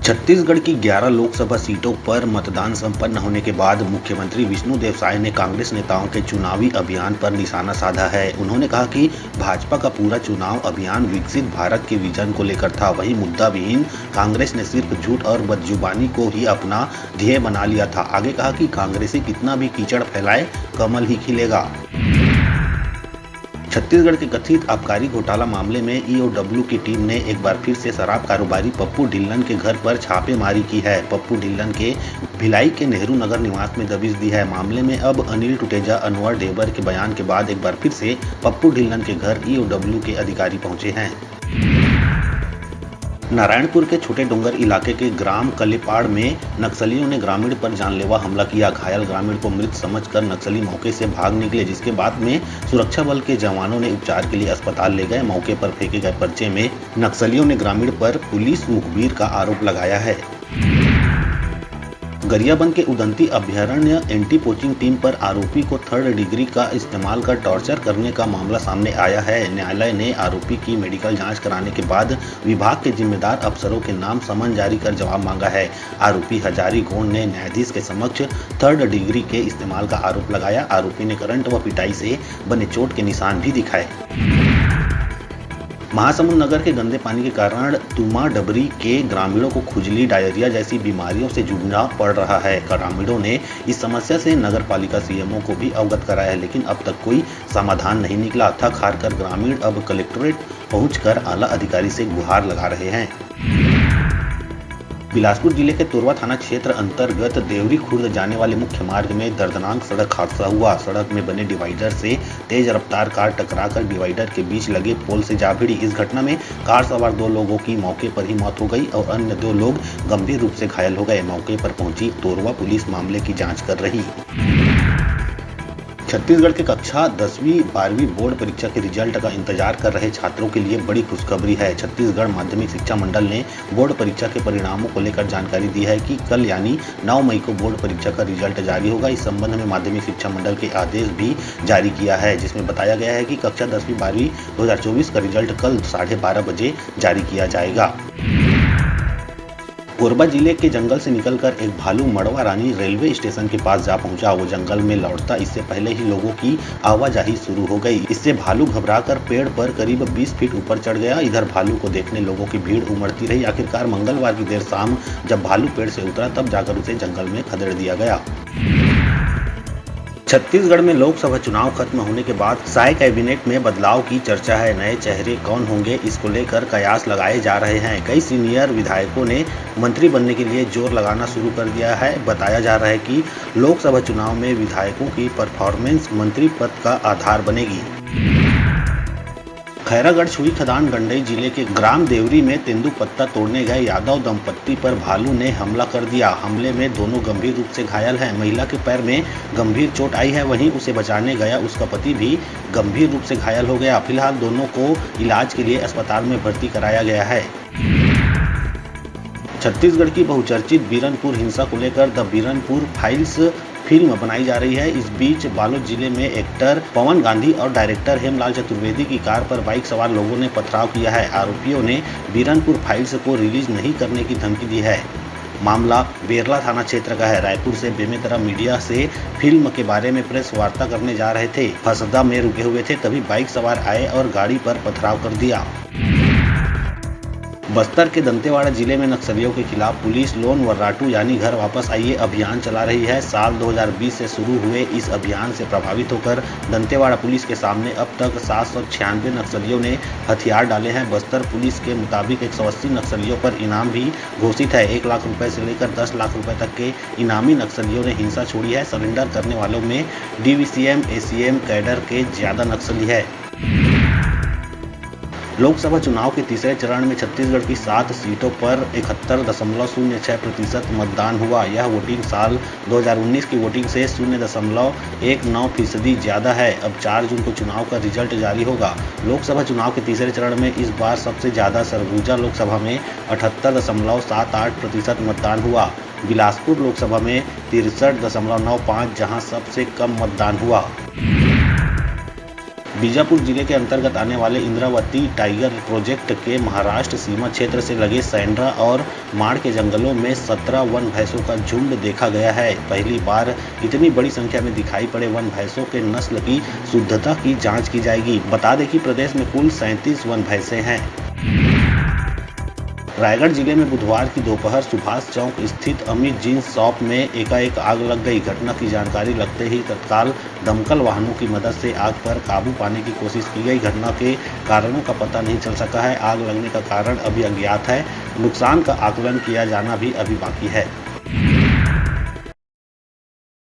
छत्तीसगढ़ की 11 लोकसभा सीटों पर मतदान संपन्न होने के बाद मुख्यमंत्री विष्णुदेव साय ने कांग्रेस नेताओं के चुनावी अभियान पर निशाना साधा है। उन्होंने कहा कि भाजपा का पूरा चुनाव अभियान विकसित भारत के विजन को लेकर था। वहीं मुद्दा विहीन कांग्रेस ने सिर्फ झूठ और बदजुबानी को ही अपना ध्येय बना लिया था। आगे कहा कि कांग्रेसी कितना भी कीचड़ फैलाए, कमल ही खिलेगा। छत्तीसगढ़ के कथित आबकारी घोटाला मामले में ईओडब्ल्यू की टीम ने एक बार फिर से शराब कारोबारी पप्पू ढिल्लन के घर पर छापेमारी की है। पप्पू ढिल्लन के भिलाई के नेहरू नगर निवास में दबिश दी है। मामले में अब अनिल टुटेजा, अनवर ढेबर के बयान के बाद एक बार फिर से पप्पू ढिल्लन के घर ईओडब्ल्यू के अधिकारी पहुंचे हैं। नारायणपुर के छोटे डोंगर इलाके के ग्राम कलेपाड़ में नक्सलियों ने ग्रामीण पर जानलेवा हमला किया। घायल ग्रामीण को मृत समझकर नक्सली मौके से भाग निकले, जिसके बाद में सुरक्षा बल के जवानों ने उपचार के लिए अस्पताल ले गए। मौके पर फेंके गए पर्चे में नक्सलियों ने ग्रामीण पर पुलिस मुखबिर का आरोप लगाया है। गरियाबंद के उदंती अभयारण्य एंटी पोचिंग टीम पर आरोपी को 3rd डिग्री का इस्तेमाल कर टॉर्चर करने का मामला सामने आया है। न्यायालय ने आरोपी की मेडिकल जांच कराने के बाद विभाग के जिम्मेदार अफसरों के नाम समन जारी कर जवाब मांगा है। आरोपी हजारी गोंड ने न्यायाधीश के समक्ष 3rd डिग्री के इस्तेमाल का आरोप लगाया। आरोपी ने करंट व पिटाई से बने चोट के निशान भी दिखाए। महासमुंद नगर के गंदे पानी के कारण तुमा डबरी के ग्रामीणों को खुजली, डायरिया जैसी बीमारियों से जूझना पड़ रहा है। ग्रामीणों ने इस समस्या से नगर पालिका सीएमओ को भी अवगत कराया है, लेकिन अब तक कोई समाधान नहीं निकला। थक हार कर ग्रामीण अब कलेक्ट्रेट पहुंचकर आला अधिकारी से गुहार लगा रहे हैं। बिलासपुर जिले के तोरवा थाना क्षेत्र अंतर्गत देवरी खुर्द जाने वाले मुख्य मार्ग में दर्दनाक सड़क हादसा हुआ। सड़क में बने डिवाइडर से तेज रफ्तार कार टकराकर डिवाइडर के बीच लगे पोल से जा भिड़ी। इस घटना में कार सवार 2 लोगों की मौके पर ही मौत हो गई और अन्य 2 लोग गंभीर रूप से घायल हो गए। मौके पर पहुंची तोरवा पुलिस मामले की जाँच कर रही। छत्तीसगढ़ के कक्षा 10वीं 12वीं बोर्ड परीक्षा के रिजल्ट का इंतजार कर रहे छात्रों के लिए बड़ी खुशखबरी है। छत्तीसगढ़ माध्यमिक शिक्षा मंडल ने बोर्ड परीक्षा के परिणामों को लेकर जानकारी दी है कि कल यानी 9 मई को बोर्ड परीक्षा का रिजल्ट जारी होगा। इस संबंध में माध्यमिक शिक्षा मंडल के आदेश भी जारी किया है, जिसमें बताया गया है कि कक्षा 10वीं 12वीं 2024 का रिजल्ट कल 12:30 बजे जारी किया जाएगा। कोरबा जिले के जंगल से निकलकर एक भालू मड़वा रानी रेलवे स्टेशन के पास जा पहुंचा। वो जंगल में लौटता इससे पहले ही लोगों की आवाजाही शुरू हो गई। इससे भालू घबराकर पेड़ पर करीब 20 फीट ऊपर चढ़ गया। इधर भालू को देखने लोगों की भीड़ उमड़ती रही। आखिरकार मंगलवार की देर शाम जब भालू पेड़ से उतरा, तब जाकर उसे जंगल में खदेड़ दिया गया। छत्तीसगढ़ में लोकसभा चुनाव खत्म होने के बाद साय कैबिनेट में बदलाव की चर्चा है। नए चेहरे कौन होंगे, इसको लेकर कयास लगाए जा रहे हैं। कई सीनियर विधायकों ने मंत्री बनने के लिए जोर लगाना शुरू कर दिया है। बताया जा रहा है कि लोकसभा चुनाव में विधायकों की परफॉर्मेंस मंत्री पद का आधार बनेगी। खैरागढ़ छुई खदान गंडई जिले के ग्राम देवरी में तेंदुपत्ता तोड़ने गए यादव दंपत्ति पर भालू ने हमला कर दिया। हमले में दोनों गंभीर रूप से घायल हैं। महिला के पैर में गंभीर चोट आई है, वहीं उसे बचाने गया उसका पति भी गंभीर रूप से घायल हो गया। फिलहाल दोनों को इलाज के लिए अस्पताल में भर्ती कराया गया है। छत्तीसगढ़ की बहुचर्चित बीरनपुर हिंसा को लेकर द बीरनपुर फाइल्स फिल्म बनाई जा रही है। इस बीच बालोद जिले में एक्टर पवन गांधी और डायरेक्टर हेमलाल चतुर्वेदी की कार पर बाइक सवार लोगों ने पथराव किया है। आरोपियों ने बीरनपुर फाइल्स को रिलीज नहीं करने की धमकी दी है। मामला बेरला थाना क्षेत्र का है। रायपुर से बेमेतरा मीडिया से फिल्म के बारे में प्रेस वार्ता करने जा रहे थे। हसदा में रुके हुए थे, तभी बाइक सवार आए और गाड़ी पर पथराव कर दिया। बस्तर के दंतेवाड़ा जिले में नक्सलियों के खिलाफ पुलिस लोन वर्राटू यानी घर वापस आइए अभियान चला रही है। साल 2020 से शुरू हुए इस अभियान से प्रभावित होकर दंतेवाड़ा पुलिस के सामने अब तक 796 नक्सलियों ने हथियार डाले हैं। बस्तर पुलिस के मुताबिक 180 नक्सलियों पर इनाम भी घोषित है। 1 लाख रुपए से लेकर 10 लाख रुपए तक के इनामी नक्सलियों ने हिंसा छोड़ी है। सरेंडर करने वालों में DVCM, ACM कैडर के ज्यादा नक्सली है। लोकसभा चुनाव के तीसरे चरण में छत्तीसगढ़ की 7 सीटों पर 71.06% मतदान हुआ। यह वोटिंग साल 2019 की वोटिंग से 0.19% ज्यादा है। अब 4 जून को चुनाव का रिजल्ट जारी होगा। लोकसभा चुनाव के तीसरे चरण में इस बार सबसे ज्यादा सरगुजा लोकसभा में 78.78% मतदान हुआ। बिलासपुर लोकसभा में 63.95, जहां सबसे कम मतदान हुआ। बीजापुर जिले के अंतर्गत आने वाले इंद्रावती टाइगर प्रोजेक्ट के महाराष्ट्र सीमा क्षेत्र से लगे सैंड्रा और माड़ के जंगलों में 17 वन भैंसों का झुंड देखा गया है। पहली बार इतनी बड़ी संख्या में दिखाई पड़े वन भैंसों के नस्ल की शुद्धता की जांच की जाएगी। बता दें कि प्रदेश में कुल 37 वन भैंसें हैं। रायगढ़ जिले में बुधवार की दोपहर सुभाष चौक स्थित अमित जींस शॉप में एकाएक आग लग गई। घटना की जानकारी लगते ही तत्काल दमकल वाहनों की मदद से आग पर काबू पाने की कोशिश की गई। घटना के कारणों का पता नहीं चल सका है। आग लगने का कारण अभी अज्ञात है। नुकसान का आकलन किया जाना भी अभी बाकी है।